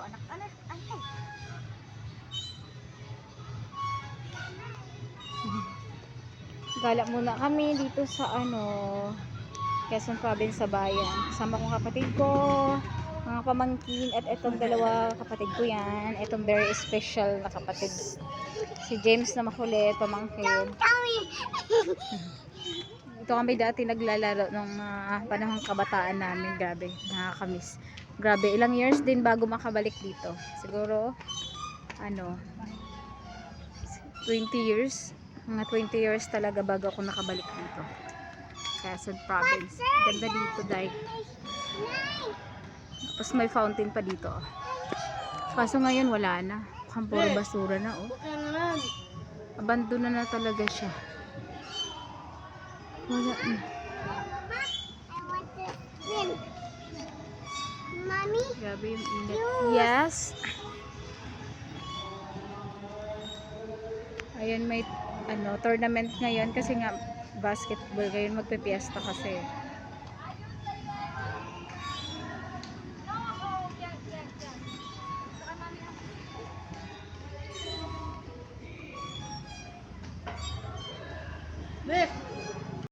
anak. Anak, antay. Gala muna kami dito sa Quezon Province sa bayan. Kasama kong kapatid ko, mga pamangkin, at itong dalawa kapatid ko yan. Itong very special na kapatid. Si James na makulit, pamangkin. Ito kami dati naglalaro nung panahong kabataan namin. Grabe, nakakamiss. Grabe, ilang years din bago makabalik dito. Siguro, 20 years. Mga 20 years talaga bago ako nakabalik dito. Quezon Province. Ganda dito dahil. Tapos may fountain pa dito. Kaso ngayon wala na. Mukhang puro basura na Abandon na talaga siya. Wala na. Mommy, Grabe yung init. Yes. Ayun, may tournament ngayon kasi nga basketball ngayon, magpe-fiesta kasi.